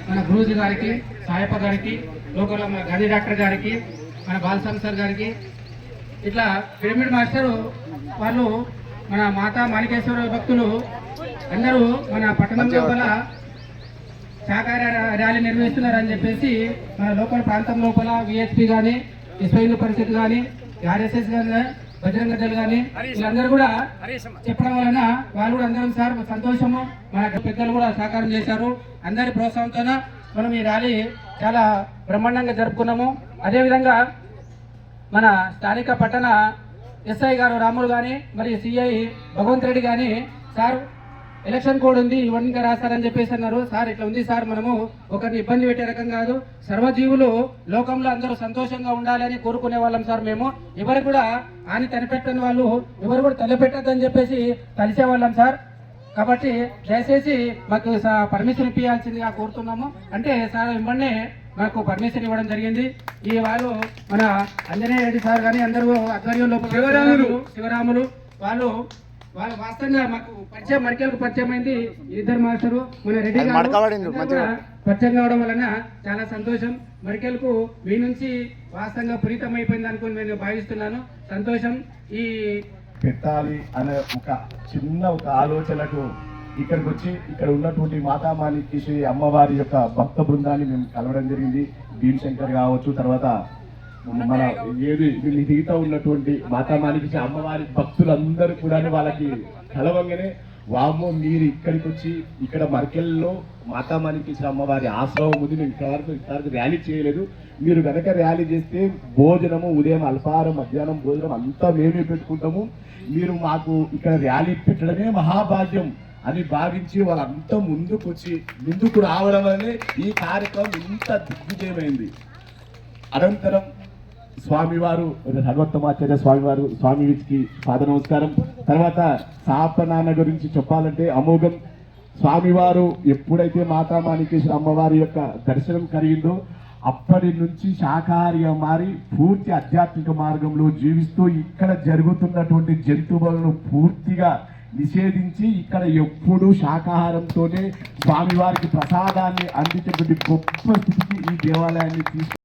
మన గురూజీ గారికి, సాయప్ప గారికి, లోకల్ మన గది డాక్టర్ గారికి, మన బాలస్వామి సార్ గారికి, ఇట్లా పిరమిడ్ మాస్టర్ వాళ్ళు మన మాతా మాణికేశ్వర భక్తులు అందరూ మన పట్టణం లోపల సహకార ర్యాలీ నిర్వహిస్తున్నారని చెప్పేసి మన లోకల్ ప్రాంతం లోపల విహెచ్పి కానీ, విశ్వ హిందూ పరిషత్ కానీ, ఆర్ఎస్ఎస్ కానీ, బజరంగ దళ్ కానీ వీళ్ళందరూ కూడా చెప్పడం వలన వాళ్ళు కూడా అందరం సార్ సంతోషము. మన పెద్దలు కూడా సహకారం చేశారు. అందరి ప్రోత్సాహంతో మనం ఈ ర్యాలీ చాలా బ్రహ్మాండంగా జరుపుకున్నాము. అదేవిధంగా మన స్థానిక పట్టణ ఎస్ఐ గారు రాములు కానీ, మరి సిఐ భగవంత్ రెడ్డి కానీ, సార్ ఎలక్షన్ కోడ్ ఉంది ఇవన్నీ రాస్తారని చెప్పేసి అన్నారు. సార్ ఇట్లా ఉంది సార్, మనము ఒకరిని ఇబ్బంది పెట్టే రకం కాదు, సర్వజీవులు లోకంలో అందరూ సంతోషంగా ఉండాలని కోరుకునే వాళ్ళం సార్. మేము ఎవరు కూడా ఆని తనిపెట్టని వాళ్ళు ఎవరు కూడా తలపెట్టద్దని చెప్పేసి కలిసేవాళ్ళం సార్. కాబట్టి దయచేసి మాకు పర్మిషన్ ఇప్పించాల్సిందిగా కోరుతున్నాము. అంటే సార్ ఇమ్మన్నే మాకు పర్మిషన్ ఇవ్వడం జరిగింది. ఈ వాళ్ళు మన అంజనేయ రెడ్డి సార్ కానీ అందరూ ఆధ్వర్యంలో శివరాములు వాళ్ళు వాస్తవంగా మాకు పరిచయం మరికెలకు పరిచయం అయింది. ఇద్దరు మాస్టరు మన రెడ్డి గారు పరిచయం కావడం వలన చాలా సంతోషం. మరికెలకు మీ నుంచి వాస్తవంగా పునీతం అయిపోయింది అనుకుని నేను భావిస్తున్నాను. సంతోషం. ఈ పెట్టాలి అనే ఒక ఆలోచనకు ఇక్కడికి వచ్చి ఇక్కడ ఉన్నటువంటి మాతా మాణికేశ్వరి అమ్మవారి యొక్క భక్త బృందాన్ని మేము కలవడం జరిగింది. భీమశంకర్ కావచ్చు, తర్వాత మన మిగతా ఉన్నటువంటి మాతా మాణికేశ్వరి అమ్మవారి భక్తులందరూ కూడా వాళ్ళకి కలవంగానే వామ్మో మీరు ఇక్కడికి వచ్చి ఇక్కడ మర్కెల్లో మాతా మాణికేశ్వరి అమ్మవారి ఆశ్రమం ఉంది, మేము ఇంతవరకు ర్యాలీ చేయలేదు, మీరు కనుక ర్యాలీ చేస్తే భోజనము ఉదయం అల్పాహారం మధ్యాహ్నం భోజనం అంతా మేమే పెట్టుకుంటాము, మీరు మాకు ఇక్కడ ర్యాలీ పెట్టడమే మహాభాగ్యం అని భావించి వాళ్ళంతా ముందుకు రావడం వల్లే ఈ కార్యక్రమం ఇంత దిగ్విజయమైంది. అనంతరం స్వామివారు భగవత్తమాచార్య స్వామివారు స్వామికి పాద నమస్కారం. తర్వాత సాప నాన్న గురించి చెప్పాలంటే అమోఘం. స్వామివారు ఎప్పుడైతే మాతా మాణికేశ్వరి అమ్మవారి యొక్క దర్శనం కలిగిందో అప్పటి నుంచి శాకాహారిగా మారి పూర్తి ఆధ్యాత్మిక మార్గంలో జీవిస్తూ ఇక్కడ జరుగుతున్నటువంటి జంతువులను పూర్తిగా నిషేధించి ఇక్కడ ఎప్పుడూ శాకాహారంతోనే స్వామివారికి ప్రసాదాన్ని అందించేటువంటి గొప్ప స్థితికి ఈ దేవాలయాన్ని